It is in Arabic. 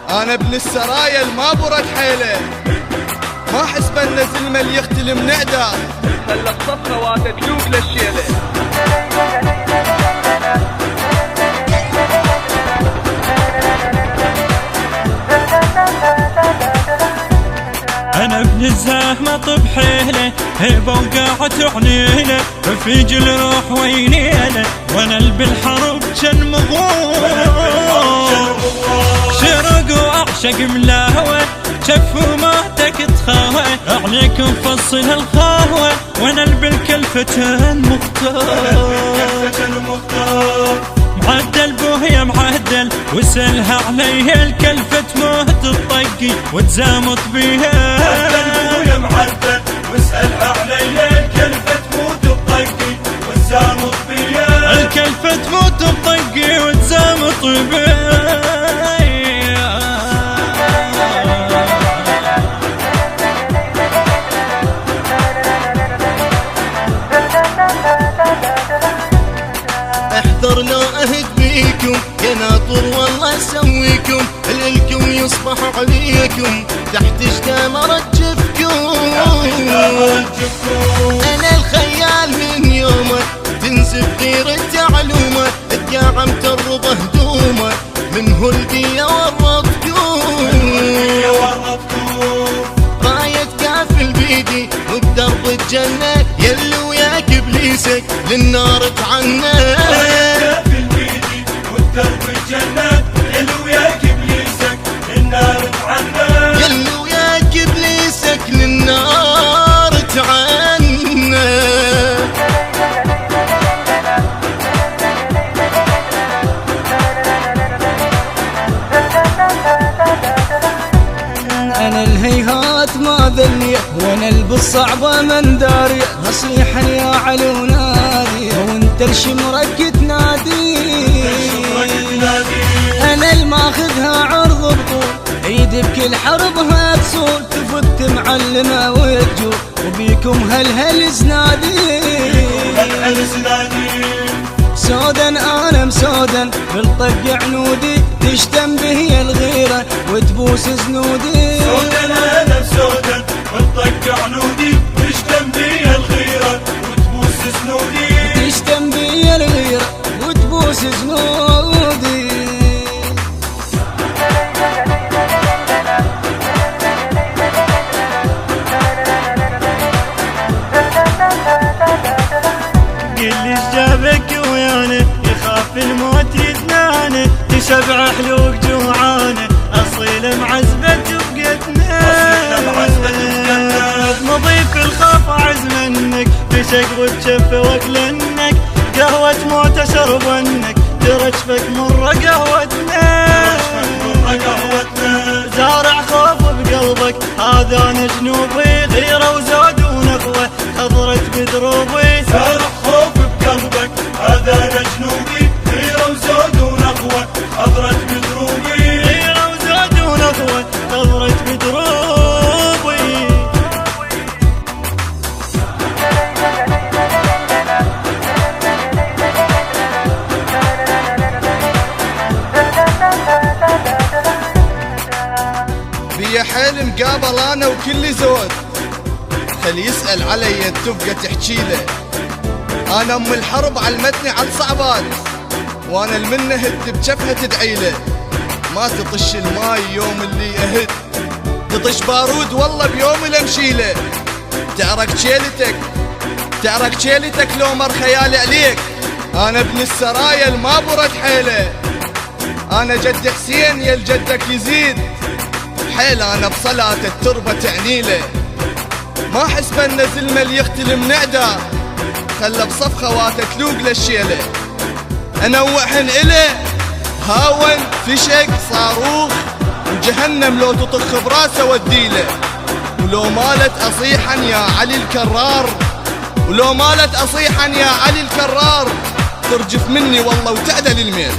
انا ابن السرايا ما برد حيله، ما حسب ان زلمه اللي يختلم نعدا خلى الصفقه واتتلوق للشيله. انا ابن الزهمة طب حيله، هيبه وقاعة عنيله، في جلوح وينيله، وانا بالحرب كان مغور، شرق واعشق ملاهوه، شف وماتك تخاوه، عليكم فصل الخاوه، وانا بالكلفة مختار، معدل بوهي معدل، وسلها عليه الكلفة تموت تطقي وتزامط بيها. معدل بوهي معدل، وسلها عليه الكلفة تموت تطقي وتزامط بيها. الكلفة تموت تطقي وتزامط بيها. احذرنا اهد بيكم يا ناطر والله اسويكم، الكم يصبح عليكم تحت جدام ارجفكم. انا الخيال من يومه تنزف غير التعلومه، القاعم ترضى هدومه من هلبي ورطكم. راية كافل بيدي وبدرب الجنة، يلي وياك ابليسك للنار تعنى. كافل بيدي وبدرب الجنة، يلي وياك ابليسك للنار تعنى. يلي وياك ابليسك للنار تعنى. أنا الهيهات ما ذلية، وانا بالصعبة من دارية، نصيحا يا علي ونادي، وانت الشمرك تنادي. انا الماخذها عرض بطول، ايدي بكل حربها تسول، تفت معلمة وتجول، وبيكم هل زنادي. سودن انا مسودن بالطق عنودي، تشتم به الغيرة وتبوس زنودي. سودن انا مسودن بالطق عنودي، تشتم به الغيرة وتبوس زنودي. تشتم به الغيرة وتبوس زنودي. قل ايش جابك ويانا، يخاف الموت يدنانه، تشبع حلوق جوعانه، اصيل معزبة وبقتنا. مضيف الخوف اعز منك، بشق وبشفه واكلنك، قهوة موت اشربنك، ترشفك مرة قهوتنا. زارع خوف بقلبك، هذا انا جنوبي، غيرة وزود ونخوة خضرت بدروبي. زارع خوف بقلبك، هذا انا جنوبي، غيرة وزود ونخوة خضرت بدروبي. غيرة وزود ونخوة خضرت بدروبي. بيا حيل مقابل انا وكل زود، خلي يسأل علي التبقى تحجيله. انا ام الحرب علمتني على الصعبات، وانا المنه هد بجفها تدعيله. ما تطش الماي يوم اللي اهد، تطش بارود والله بيوم الامشيله. تعرق شيلتك لو مر خيالي عليك. انا ابن السرايا ما برد حيله، انا جد حسين يا الجدك يزيد حيل. انا بصلاة التربة تعنيله، ما حسب ان زلمه اللي يختلم نعدا، خلى بصفخة واتتلوق للشيله. انوعهن اله هاون فشق صاروخ، وجهنم لو تطخ براسه وديله. ولو مالت اصيحا يا علي الكرار، ولو مالت اصيحا يا علي الكرار، ترجف مني والله وتعدل الميل.